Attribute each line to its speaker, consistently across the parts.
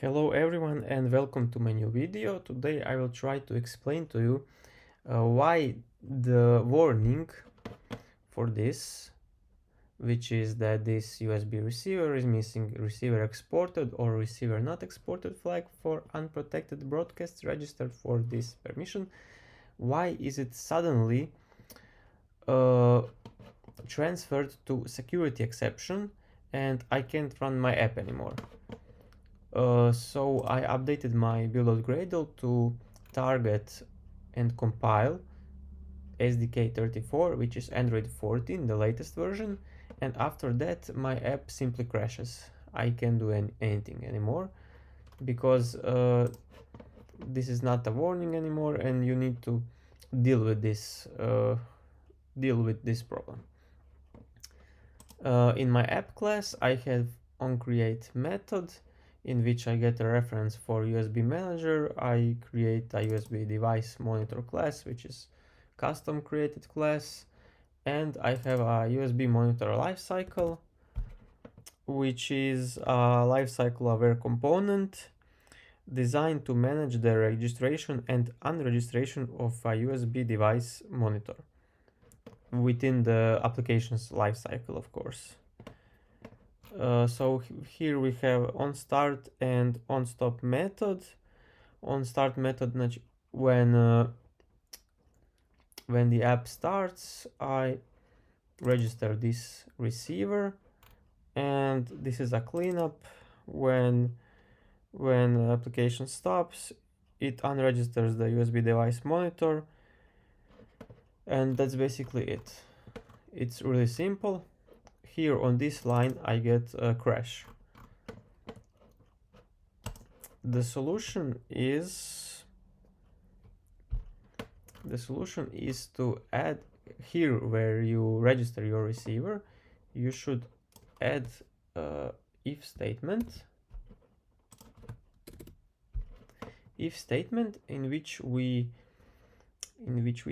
Speaker 1: Hello everyone and welcome to my new video. Today I will try to explain to you why the warning for this, which is that this USB receiver is missing receiver exported or receiver not exported flag for unprotected broadcasts registered for this permission. Why is it suddenly transferred to security exception and I can't run my app anymore? So I updated my build.gradle to target and compile SDK34, which is Android 14, the latest version, and after that my app simply crashes. I can't do anything anymore because this is not a warning anymore, and you need to deal with this problem. In my app class, I have onCreate method in which I get a reference for USB manager. I create a USB device monitor class, which is custom created class, and I have a USB monitor lifecycle, which is a lifecycle aware component designed to manage the registration and unregistration of a USB device monitor within the application's lifecycle, of course. So here we have onStart and onStop method. OnStart method, when the app starts, I register this receiver, and this is a cleanup. When the application stops, it unregisters the USB device monitor, and that's basically it. It's really simple. Here on this line I get a crash. The solution is to add here where you register your receiver, you should add if statement in which we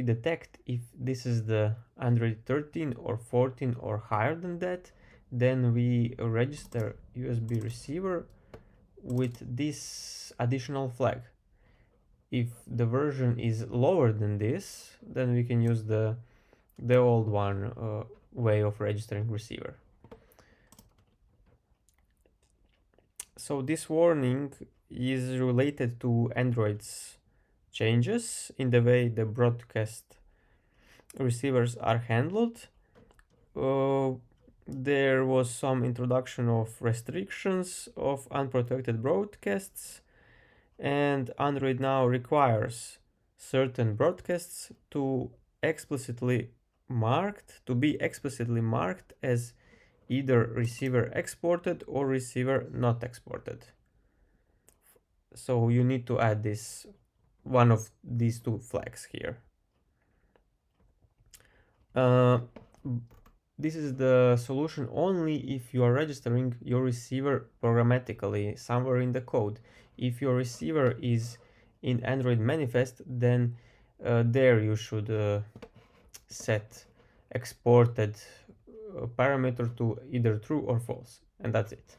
Speaker 1: detect if this is the Android 13 or 14 or higher than that. Then we register USB receiver with this additional flag. If the version is lower than this, then we can use the old one way of registering receiver. So this warning is related to Android's changes in the way the broadcast receivers are handled. There was some introduction of restrictions of unprotected broadcasts, and Android now requires certain broadcasts to be explicitly marked as either receiver exported or receiver not exported. So you need to add one of these two flags here. This is the solution only if you are registering your receiver programmatically somewhere in the code. If your receiver is in Android manifest, then there you should set exported parameter to either true or false, and that's it.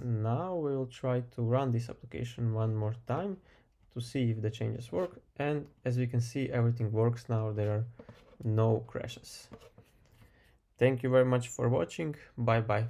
Speaker 1: Now we'll try to run this application one more time to see if the changes work, and as we can see, everything works now. There are no crashes. Thank you very much for watching. Bye bye.